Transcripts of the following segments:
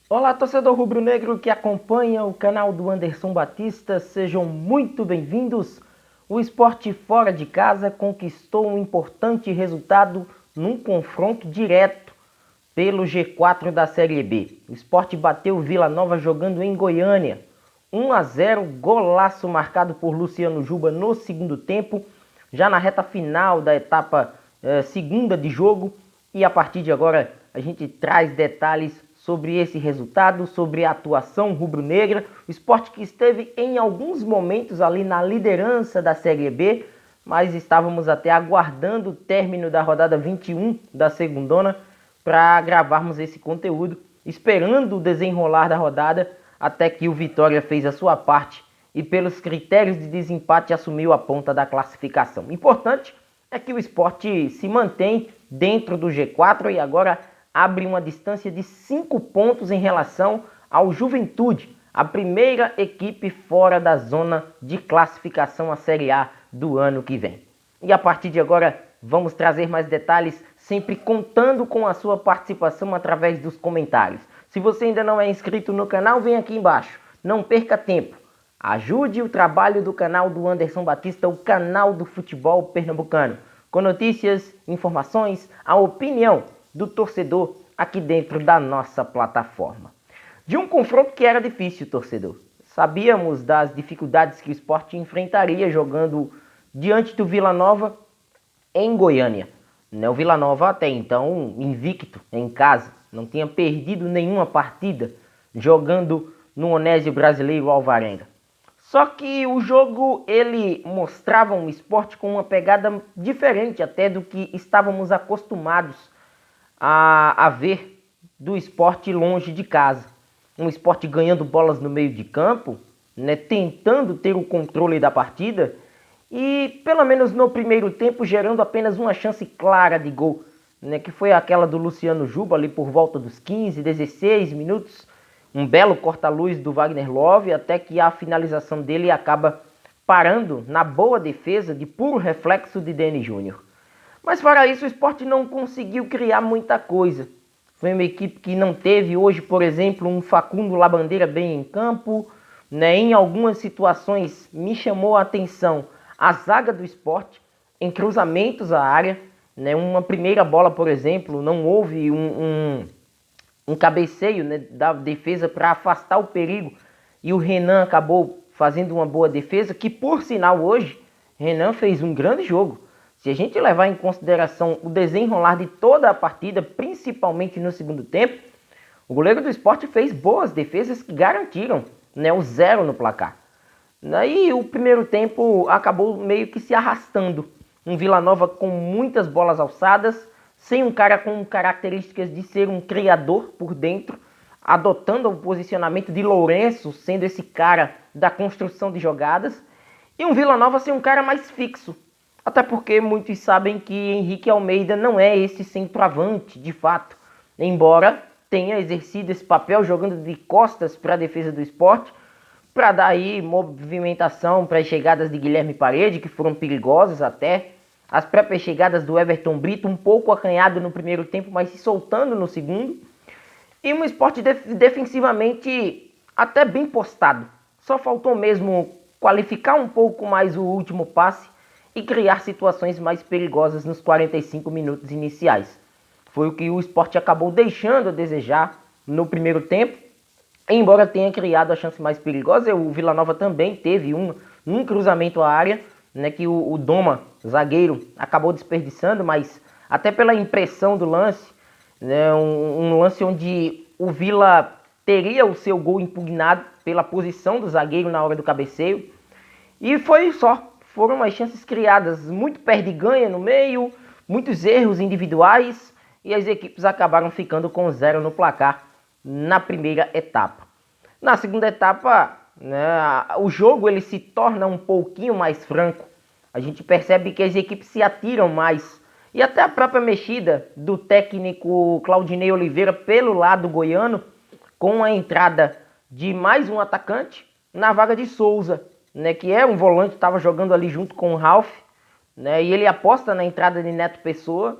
Olá, torcedor rubro-negro que acompanha o canal do Anderson Batista, sejam muito bem-vindos. O Sport fora de casa conquistou um importante resultado num confronto direto pelo G4 da Série B. O Sport bateu o Vila Nova jogando em Goiânia. 1-0, golaço marcado por Luciano Juba no segundo tempo, já na reta final da etapa segunda de jogo. E a partir de agora a gente traz detalhes sobre esse resultado, sobre a atuação rubro-negra. O Sport que esteve em alguns momentos ali na liderança da Série B, mas estávamos até aguardando o término da rodada 21 da segundona para gravarmos esse conteúdo, esperando o desenrolar da rodada até que o Vitória fez a sua parte e pelos critérios de desempate assumiu a ponta da classificação. Importante é que o Sport se mantém dentro do G4 e agora abre uma distância de 5 pontos em relação ao Juventude, a primeira equipe fora da zona de classificação à Série A do ano que vem. E a partir de agora vamos trazer mais detalhes, sempre contando com a sua participação através dos comentários. Se você ainda não é inscrito no canal, vem aqui embaixo. Não perca tempo. Ajude o trabalho do canal do Anderson Batista, o canal do futebol pernambucano, com notícias, informações, a opinião do torcedor aqui dentro da nossa plataforma. De um confronto que era difícil, torcedor. Sabíamos das dificuldades que o Sport enfrentaria jogando diante do Vila Nova em Goiânia. O Vila Nova até então invicto em casa, não tinha perdido nenhuma partida jogando no Onésio Brasileiro Alvarenga. Só que o jogo ele mostrava um Sport com uma pegada diferente até do que estávamos acostumados a ver do Sport longe de casa. Um Sport ganhando bolas no meio de campo, tentando ter o controle da partida e, pelo menos no primeiro tempo, gerando apenas uma chance clara de gol, que foi aquela do Luciano Juba ali por volta dos 15, 16 minutos. Um belo corta-luz do Wagner Love, até que a finalização dele acaba parando na boa defesa de puro reflexo de Deni Júnior. Mas fora isso, o Sport não conseguiu criar muita coisa. Foi uma equipe que não teve hoje, por exemplo, um Facundo Labandeira bem em campo. Em algumas situações me chamou a atenção a zaga do Sport em cruzamentos à área. Uma primeira bola, por exemplo, não houve um cabeceio da defesa para afastar o perigo. E o Renan acabou fazendo uma boa defesa, que por sinal hoje, Renan fez um grande jogo. Se a gente levar em consideração o desenrolar de toda a partida, principalmente no segundo tempo, o goleiro do Sport fez boas defesas que garantiram o 0 no placar. E o primeiro tempo acabou meio que se arrastando. Um Vila Nova com muitas bolas alçadas, sem um cara com características de ser um criador por dentro, adotando o posicionamento de Lourenço, sendo esse cara da construção de jogadas, e um Vila Nova sem um cara mais fixo. Até porque muitos sabem que Henrique Almeida não é esse centroavante, de fato. Embora tenha exercido esse papel jogando de costas para a defesa do Sport, para dar aí movimentação para as chegadas de Guilherme Parede, que foram perigosas até. As próprias chegadas do Everton Brito, um pouco acanhado no primeiro tempo, mas se soltando no segundo. E um Sport defensivamente até bem postado. Só faltou mesmo qualificar um pouco mais o último passe e criar situações mais perigosas nos 45 minutos iniciais. Foi o que o Sport acabou deixando a desejar no primeiro tempo, embora tenha criado a chance mais perigosa. O Vila Nova também teve um cruzamento à área, que o Doma, zagueiro, acabou desperdiçando, mas até pela impressão do lance, um lance onde o Vila teria o seu gol impugnado pela posição do zagueiro na hora do cabeceio, e foi só. Foram as chances criadas, muito perde-ganha no meio, muitos erros individuais, e as equipes acabaram ficando com 0 no placar na primeira etapa. Na segunda etapa, o jogo ele se torna um pouquinho mais franco. A gente percebe que as equipes se atiram mais. E até a própria mexida do técnico Claudinei Oliveira pelo lado goiano, com a entrada de mais um atacante na vaga de Souza, que é um volante, estava jogando ali junto com o Ralf, e ele aposta na entrada de Neto Pessoa,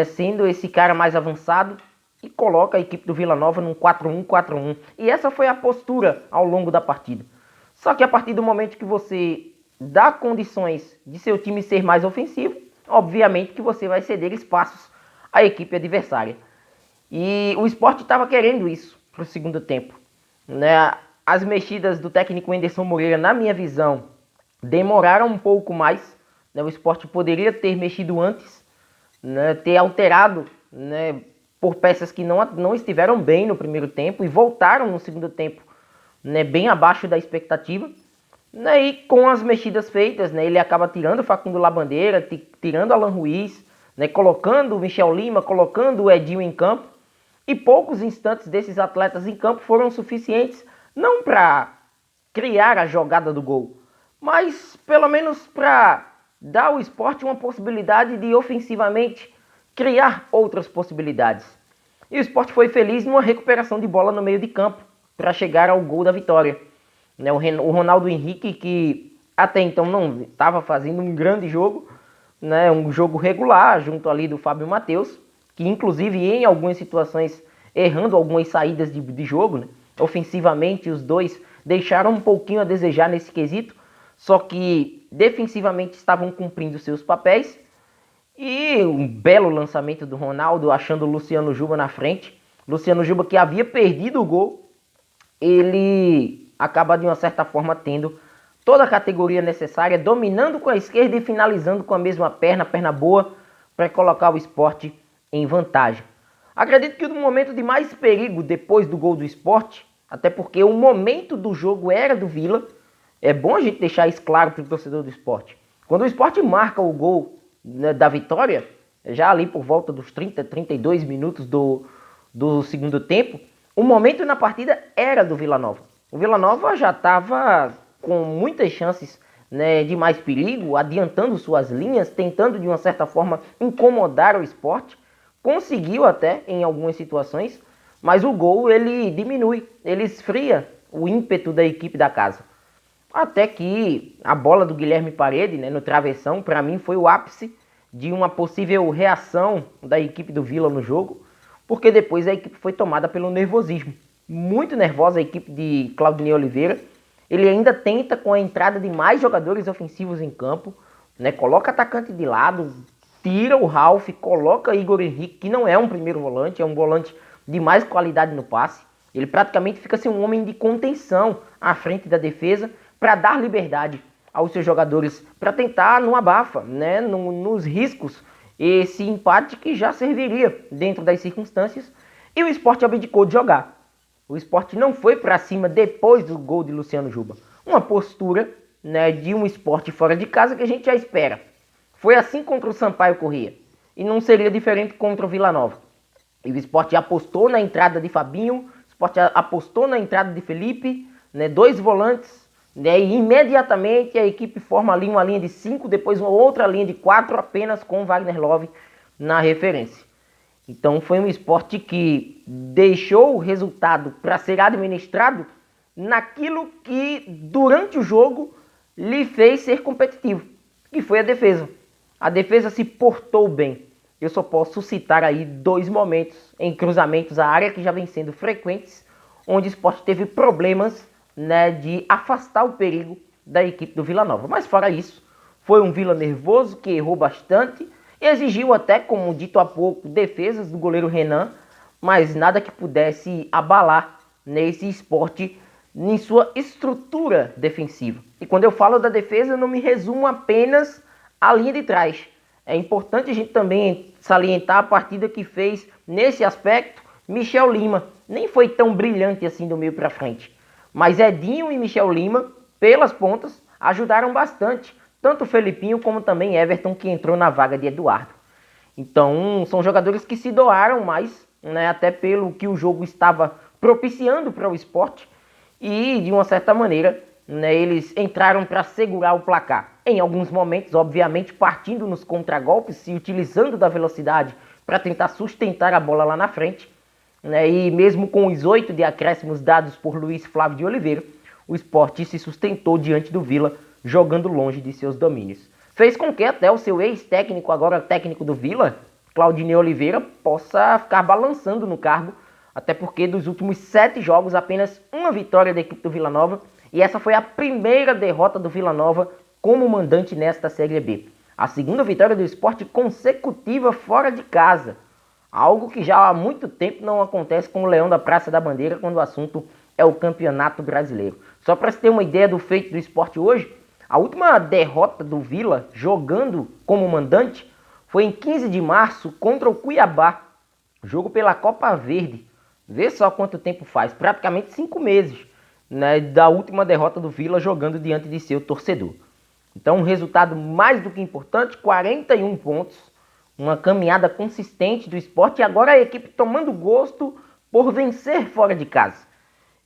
sendo esse cara mais avançado, e coloca a equipe do Vila Nova num 4-1-4-1. E essa foi a postura ao longo da partida. Só que a partir do momento que você dá condições de seu time ser mais ofensivo, obviamente que você vai ceder espaços à equipe adversária. E o Sport estava querendo isso para o segundo tempo, né? As mexidas do técnico Wenderson Moreira, na minha visão, demoraram um pouco mais, né? O Sport poderia ter mexido antes, né? Ter alterado, né? Por peças que não estiveram bem no primeiro tempo e voltaram no segundo tempo, né? Bem abaixo da expectativa. Né? E com as mexidas feitas, né? Ele acaba tirando o Facundo Labandeira, tirando Alan Ruiz, né? Colocando o Michel Lima, colocando o Edinho em campo. E poucos instantes desses atletas em campo foram suficientes, não para criar a jogada do gol, mas pelo menos para dar ao Sport uma possibilidade de ofensivamente criar outras possibilidades. E o Sport foi feliz numa recuperação de bola no meio de campo para chegar ao gol da vitória. O Ronaldo Henrique, que até então não estava fazendo um grande jogo, né, um jogo regular junto ali do Fábio Matheus, que inclusive em algumas situações errando algumas saídas de jogo, né? Ofensivamente os dois deixaram um pouquinho a desejar nesse quesito, só que defensivamente estavam cumprindo seus papéis. E um belo lançamento do Ronaldo, achando o Luciano Juba na frente. Luciano Juba, que havia perdido o gol, ele acaba de uma certa forma tendo toda a categoria necessária, dominando com a esquerda e finalizando com a mesma perna boa, para colocar o Sport em vantagem. Acredito que no momento de mais perigo depois do gol do Sport, até porque o momento do jogo era do Vila, é bom a gente deixar isso claro para o torcedor do Sport. Quando o Sport marca o gol, né, da vitória, já ali por volta dos 32 minutos do segundo tempo, o momento na partida era do Vila Nova. O Vila Nova já estava com muitas chances, né, de mais perigo, adiantando suas linhas, tentando de uma certa forma incomodar o Sport. Conseguiu até em algumas situações, mas o gol ele diminui, ele esfria o ímpeto da equipe da casa. Até que a bola do Guilherme Parede, né, no travessão, para mim foi o ápice de uma possível reação da equipe do Vila no jogo, porque depois a equipe foi tomada pelo nervosismo. Muito nervosa a equipe de Claudinei Oliveira. Ele ainda tenta com a entrada de mais jogadores ofensivos em campo, né, coloca atacante de lado, tira o Ralf, coloca Igor Henrique, que não é um primeiro volante, é um volante de mais qualidade no passe. Ele praticamente fica assim, um homem de contenção à frente da defesa para dar liberdade aos seus jogadores, para tentar não abafa, né, nos riscos, esse empate que já serviria dentro das circunstâncias. E o Sport abdicou de jogar. O Sport não foi para cima depois do gol de Luciano Juba. Uma postura, né, de um Sport fora de casa que a gente já espera. Foi assim contra o Sampaio Corrêa. E não seria diferente contra o Vila Nova. E o Sport apostou na entrada de Fabinho, o Sport apostou na entrada de Felipe, né, dois volantes, né, e imediatamente a equipe forma ali uma linha de 5, depois uma outra linha de 4, apenas com o Wagner Love na referência. Então foi um Sport que deixou o resultado para ser administrado naquilo que durante o jogo lhe fez ser competitivo, que foi a defesa. A defesa se portou bem. Eu só posso citar aí dois momentos em cruzamentos à área que já vem sendo frequentes, onde o Sport teve problemas, né, de afastar o perigo da equipe do Vila Nova. Mas fora isso, foi um Vila nervoso que errou bastante e exigiu até, como dito há pouco, defesas do goleiro Renan, mas nada que pudesse abalar nesse Sport em sua estrutura defensiva. E quando eu falo da defesa, eu não me resumo apenas à linha de trás. É importante a gente também salientar a partida que fez nesse aspecto Michel Lima. Nem foi tão brilhante assim do meio para frente. Mas Edinho e Michel Lima, pelas pontas, ajudaram bastante. Tanto o Felipinho como também Everton, que entrou na vaga de Eduardo. Então, são jogadores que se doaram mais, né, até pelo que o jogo estava propiciando para o Sport. E, de uma certa maneira, né, eles entraram para segurar o placar. Em alguns momentos, obviamente, partindo nos contragolpes e utilizando da velocidade para tentar sustentar a bola lá na frente. Né, e mesmo com os 8 de acréscimos dados por Luiz Flávio de Oliveira, o Sport se sustentou diante do Vila, jogando longe de seus domínios. Fez com que até o seu ex-técnico, agora técnico do Vila, Claudinei Oliveira possa ficar balançando no cargo, até porque dos últimos 7 jogos, apenas uma vitória da equipe do Vila Nova, e essa foi a primeira derrota do Vila Nova como mandante nesta Série B. A segunda vitória do Sport consecutiva fora de casa, algo que já há muito tempo não acontece com o Leão da Praça da Bandeira quando o assunto é o Campeonato Brasileiro. Só para você ter uma ideia do feito do Sport hoje, a última derrota do Vila jogando como mandante foi em 15 de março contra o Cuiabá, jogo pela Copa Verde. Vê só quanto tempo faz, praticamente 5 meses, né, da última derrota do Vila jogando diante de seu torcedor. Então um resultado mais do que importante, 41 pontos, uma caminhada consistente do Sport e agora a equipe tomando gosto por vencer fora de casa.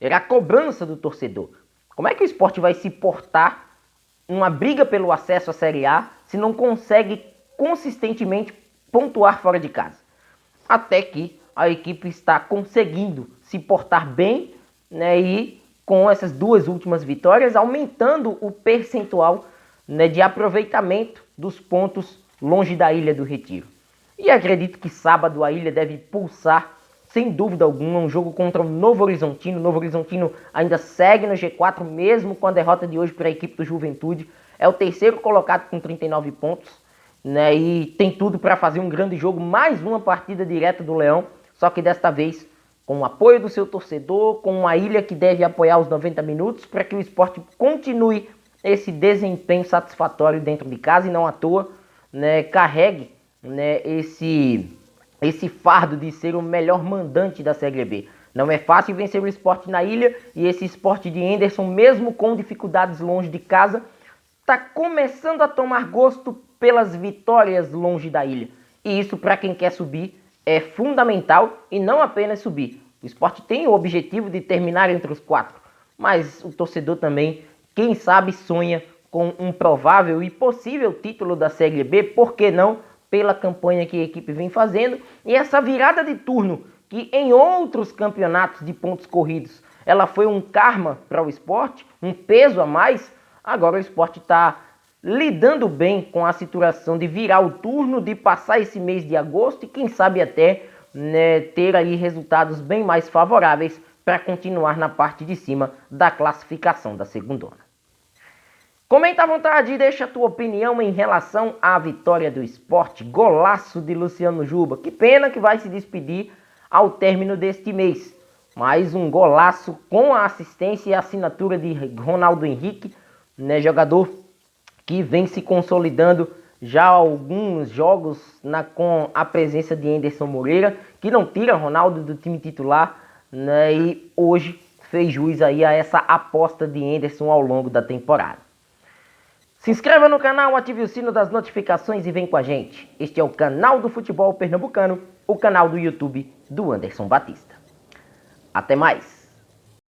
Era a cobrança do torcedor. Como é que o Sport vai se portar numa briga pelo acesso à Série A se não consegue consistentemente pontuar fora de casa? Até que a equipe está conseguindo se portar bem, né, e com essas 2 últimas vitórias aumentando o percentual, né, de aproveitamento dos pontos longe da Ilha do Retiro. E acredito que sábado a Ilha deve pulsar sem dúvida alguma, um jogo contra o Novo Horizontino. O Novo Horizontino ainda segue no G4, mesmo com a derrota de hoje para a equipe do Juventude. É o terceiro colocado com 39 pontos, né? E tem tudo para fazer um grande jogo, mais uma partida direta do Leão, só que desta vez com o apoio do seu torcedor, com uma Ilha que deve apoiar os 90 minutos para que o Sport continue esse desempenho satisfatório dentro de casa e não à toa, né, carregue, né, esse fardo de ser o melhor mandante da Série B. Não é fácil vencer o Sport na Ilha e esse Sport de Henderson, mesmo com dificuldades longe de casa, está começando a tomar gosto pelas vitórias longe da Ilha. E isso, para quem quer subir, é fundamental e não apenas subir. O Sport tem o objetivo de terminar entre os 4, mas o torcedor também, quem sabe, sonha com um provável e possível título da Série B, por que não? Pela campanha que a equipe vem fazendo e essa virada de turno que em outros campeonatos de pontos corridos ela foi um karma para o Sport, um peso a mais. Agora o Sport está lidando bem com a situação de virar o turno, de passar esse mês de agosto e quem sabe até, né, ter aí resultados bem mais favoráveis para continuar na parte de cima da classificação da segundona. Comenta à vontade e deixa a tua opinião em relação à vitória do Sport. Golaço de Luciano Juba. Que pena que vai se despedir ao término deste mês. Mais um golaço com a assistência e a assinatura de Ronaldo Henrique, né, jogador que vem se consolidando já há alguns jogos com a presença de Henderson Moreira, que não tira Ronaldo do time titular, né, e hoje fez jus aí a essa aposta de Henderson ao longo da temporada. Se inscreva no canal, ative o sino das notificações e vem com a gente. Este é o canal do futebol pernambucano, o canal do YouTube do Anderson Batista. Até mais!